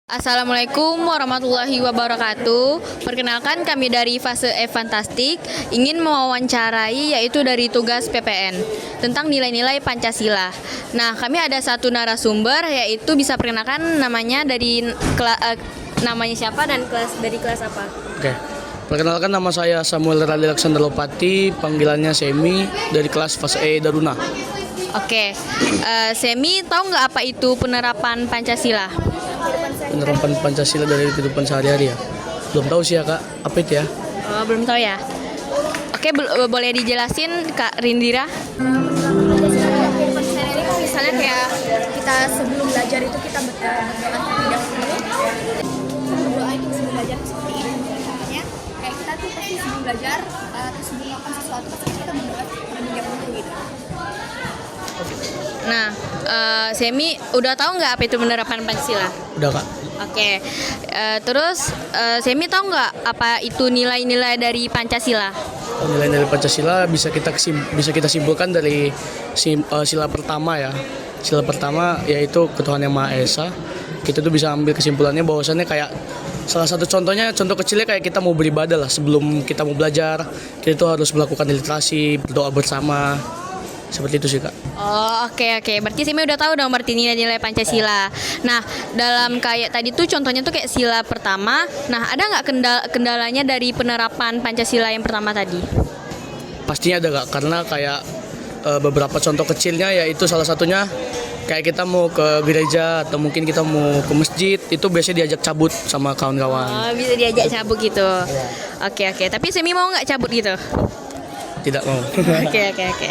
Assalamualaikum warahmatullahi wabarakatuh. Perkenalkan, kami dari Fase E Fantastik ingin mewawancarai yaitu dari tugas PPN tentang nilai-nilai Pancasila. Nah, kami ada satu narasumber yaitu bisa perkenalkan namanya namanya siapa dan dari kelas apa? Oke. Perkenalkan, nama saya Samuel Radhi Laksandra Lopati, panggilannya Semi, dari kelas Fase E Daruna. Oke. Semi, tahu nggak apa itu penerapan Pancasila? Penerapan Pancasila dari kehidupan sehari-hari ya. Belum tahu sih ya Kak, apa itu ya? Oh, belum tahu ya. Oke, boleh dijelasin Kak Rindira? Misalnya kayak kita sebelum belajar itu kita berdoa terlebih dahulu. Berdoa itu sebelum belajar itu seperti itu. Makanya kayak kita tuh pasti sebelum belajar terus sebelum melakukan sesuatu pasti kita berdoa terlebih dahulu gitu. Nah, Semi udah tahu nggak apa itu penerapan Pancasila? Udah Kak. Oke, terus Semi tahu nggak apa itu nilai-nilai dari Pancasila? Nilai-nilai Pancasila bisa kita simpulkan dari sila pertama ya. Sila pertama yaitu ketuhanan yang Maha Esa. Kita tuh bisa ambil kesimpulannya bahwasannya kayak salah satu contoh kecilnya kayak kita mau beribadah lah, sebelum kita mau belajar kita tuh harus melakukan literasi, berdoa bersama. Seperti itu sih Kak. Oh, oke. Berarti Semi udah tahu dong berarti nilai-nilai Pancasila. Nah, dalam kayak tadi tuh contohnya tuh kayak sila pertama. Nah, ada nggak kendalanya dari penerapan Pancasila yang pertama tadi? Pastinya ada Kak, karena kayak beberapa contoh kecilnya yaitu salah satunya kayak kita mau ke gereja atau mungkin kita mau ke masjid, itu biasanya diajak cabut sama kawan-kawan. Oh, bisa diajak cabut gitu. Oke. Tapi Semi mau nggak cabut gitu? Tidak mau. Oke.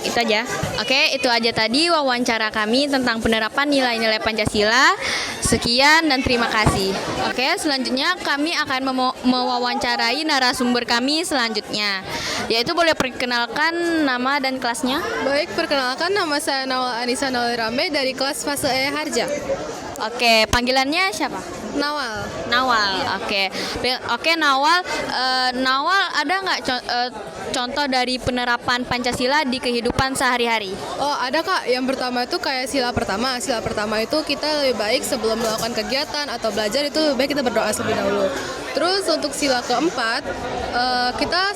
Itu aja. Oke, itu aja tadi wawancara kami tentang penerapan nilai-nilai Pancasila. Sekian dan terima kasih. Oke, selanjutnya kami akan mewawancarai narasumber kami selanjutnya. Yaitu boleh perkenalkan nama dan kelasnya? Baik, perkenalkan, nama saya Nawal Anissa Nawal dari kelas Fase E Harja. Oke, panggilannya siapa? Nawal. Oke, Nawal. Nawal, ada nggak contoh dari penerapan Pancasila di kehidupan sehari-hari? Oh, ada Kak. Yang pertama itu kayak sila pertama. Sila pertama itu kita lebih baik sebelum melakukan kegiatan atau belajar itu lebih baik kita berdoa terlebih dahulu. Terus untuk sila keempat, kita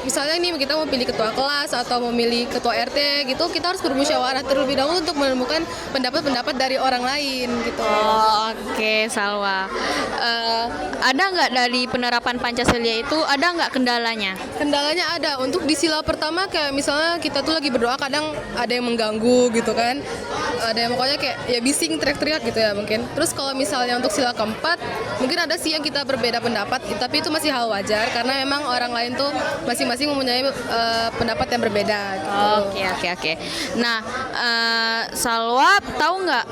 misalnya ini kita mau pilih ketua kelas atau memilih ketua RT gitu, kita harus bermusyawarah terlebih dahulu untuk menemukan pendapat-pendapat dari orang lain gitu. Oh, oke, Salwa. Ada nggak dari penerapan Pancasila itu ada nggak kendalanya? Kendalanya ada. Untuk di sila pertama kayak misalnya kita tuh lagi berdoa kadang ada yang mengganggu gitu kan. Ada yang pokoknya kayak ya bising teriak-teriak gitu ya mungkin. Terus kalau misalnya untuk sila keempat mungkin ada sih yang kita berbeda pendapat, tapi itu masih hal wajar karena memang orang lain tuh masing-masing mempunyai pendapat yang berbeda gitu. Oke. Nah, Salwa tahu nggak?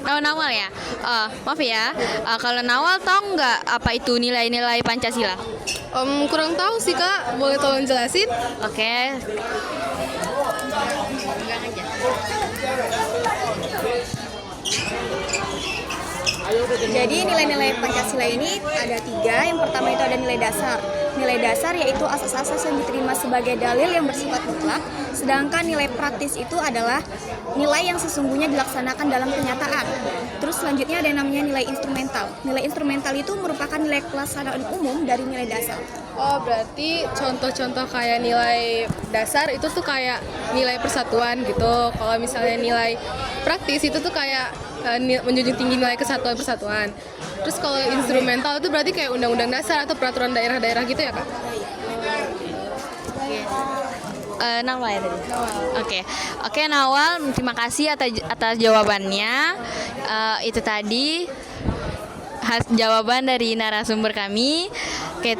Oh, Nawal ya. Maaf ya. Kalau Nawal tahu nggak apa itu nilai-nilai Pancasila? Kurang tahu sih Kak, boleh tolong jelasin? Oke. Jadi nilai-nilai Pancasila ini ada 3. Yang pertama itu ada nilai dasar. Nilai dasar yaitu asas-asas yang diterima sebagai dalil yang bersifat mutlak. Sedangkan nilai praktis itu adalah nilai yang sesungguhnya dilaksanakan dalam kenyataan. Terus selanjutnya ada yang namanya nilai instrumental. Nilai instrumental itu merupakan nilai pelaksanaan umum dari nilai dasar. Oh, berarti contoh-contoh kayak nilai dasar itu tuh kayak nilai persatuan gitu. Kalau misalnya nilai praktis itu tuh kayak menjunjung tinggi nilai kesatuan persatuan. Terus kalau instrumental itu berarti kayak undang-undang dasar atau peraturan daerah-daerah gitu ya Kak? Nawal ya tadi. Oke, Nawal, terima kasih atas jawabannya. Itu tadi jawaban dari narasumber kami. Oke.